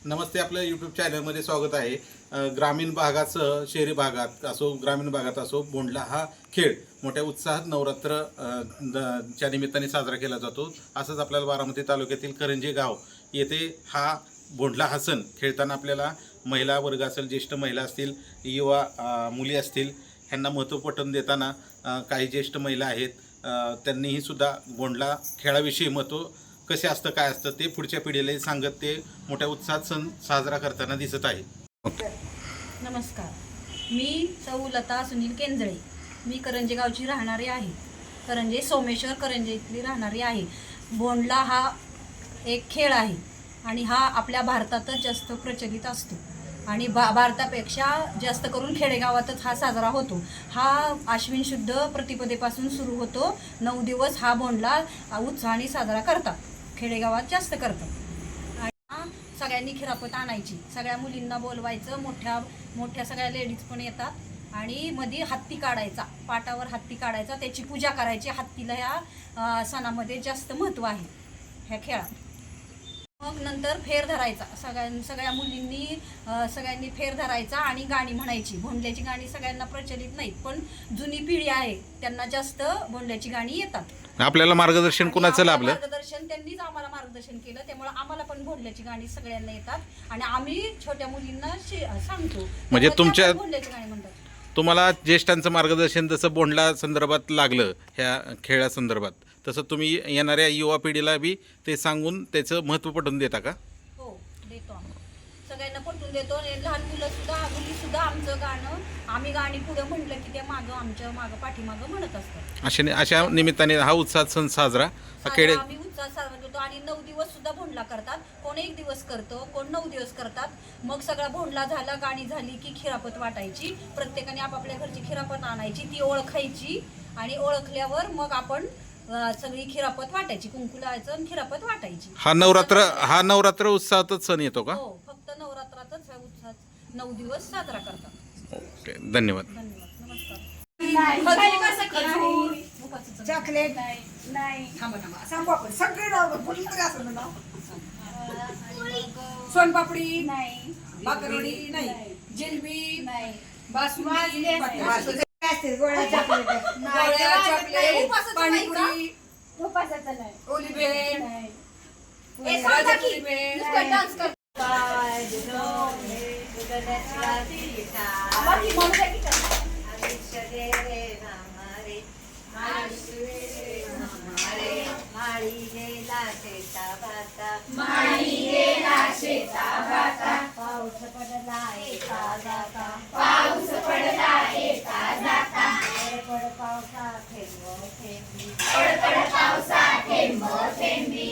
नमस्ते, आपल्या यूट्यूब चॅनलमध्ये स्वागत आहे. ग्रामीण भागासह शहरी भागात असो, ग्रामीण भागात असो, बोंडला हा खेळ मोठ्या उत्साहात नवरात्र च्या निमित्ताने साजरा केला जातो. असंच आपल्याला बारामती तालुक्यातील करंजे गाव येथे हा बोंडला हा सण खेळताना आपल्याला महिला वर्ग असेल, ज्येष्ठ महिला असतील, युवा मुली असतील, ह्यांना महत्त्व पटवून देताना काही ज्येष्ठ महिला आहेत, त्यांनीही सुद्धा बोंडला खेळाविषयी महत्त्व कसे असतं, काय असतं ते पुढच्या पिढीलाही सांगत ते मोठ्या उत्साहात सण साजरा करताना दिसत आहे. नमस्कार, मी सौ लता सुनील केंजळे. मी करंजे गावची राहणारी आहे. करंजे सोमेश्वर करंजे इथली राहणारी आहे. बोंडला हा एक खेळ आहे आणि हा आपल्या भारतातच जास्त प्रचलित असतो आणि भारतापेक्षा जास्त करून खेडेगावातच हा साजरा होतो. हा आश्विन शुद्ध प्रतिपदेपासून सुरू होतो. 9 दिवस हा बोंडला उत्साहाने साजरा करतात. खेडेगावात जास्त करतात. आणि सगळ्यांनी खिरापत आणायची, सगळ्या मुलींना बोलवायचं, मोठ्या सगळ्या लेडीज पण येतात आणि मध्ये हत्ती काढायचा, पाटावर हत्ती काढायचा, त्याची पूजा करायची. हत्तीला ह्या सणामध्ये जास्त महत्त्व आहे ह्या खेळात. मग नंतर फेर धरायचा, सगळ्या सगळ्यांनी फेर धरायचा आणि गाणी म्हणायची. भोंडल्याची गाणी सगळ्यांना प्रचलित नाहीत, पण जुनी पिढी आहे त्यांना जास्त भोंडल्याची गाणी येतात. आपल्याला मार्गदर्शन कुणाचं लाभलं? मार्गदर्शन त्यांनीच आम्हाला मार्गदर्शन केलं, त्यामुळे आम्हाला पण भोंडल्याची गाणी सगळ्यांना येतात आणि आम्ही छोट्या मुलींना सांगतो, म्हणजे तुमच्या भोंडल्याची गाणी म्हणतात. तुम्हाला ज्येष्ठांचं मार्गदर्शन जसं बोंडला संदर्भात लागलं ह्या खेळासंदर्भात, तसं तुम्ही येणाऱ्या युवा पिढीला बी ते सांगून त्याचं महत्त्व पटवून देता का? हो, देतो आम्ही सगळ्यांना पटवून देतो. आणि लहान मुलीसुद्धा आमचं गाणं, आम्ही गाणी पुढे म्हणलं की ते आमच्या पाठीमागं म्हणत असतात. अशा निमित्ताने हा उत्साह सण साजरा आम्ही उत्साह साजरा करतो. आणि 9 दिवस सुद्धा भोंडला करतात. कोण 1 दिवस करतो, कोण 9 दिवस करतात. मग सगळा भोंडला झाला, गाणी झाली की खिरापत वाटायची. प्रत्येकाने आपापल्या घरची खिरापत आणायची, ती ओळखायची आणि ओळखल्यावर मग आपण सगळी खिरापत वाटायची, कुंकू लावायचं आणि खिरापत वाटायची. हा नवरात्र उत्साहातच सण येतो का? हो, फक्त नवरात्रातच हा उत्साह 9 दिवस साजरा करतात. ओके, धन्यवाद. नमस्कार. चॉकलेट नाही, थांबा सांगू आपण सगळे सोनपापडी नाही, बाकरवडी नाही, जिलबी नाही, बासुंदी गोळ्या चॉकलेट, पाणीपुरी, ओली भेळ, पाऊस पडला एका जाता पड पावसा थेंब थेंबी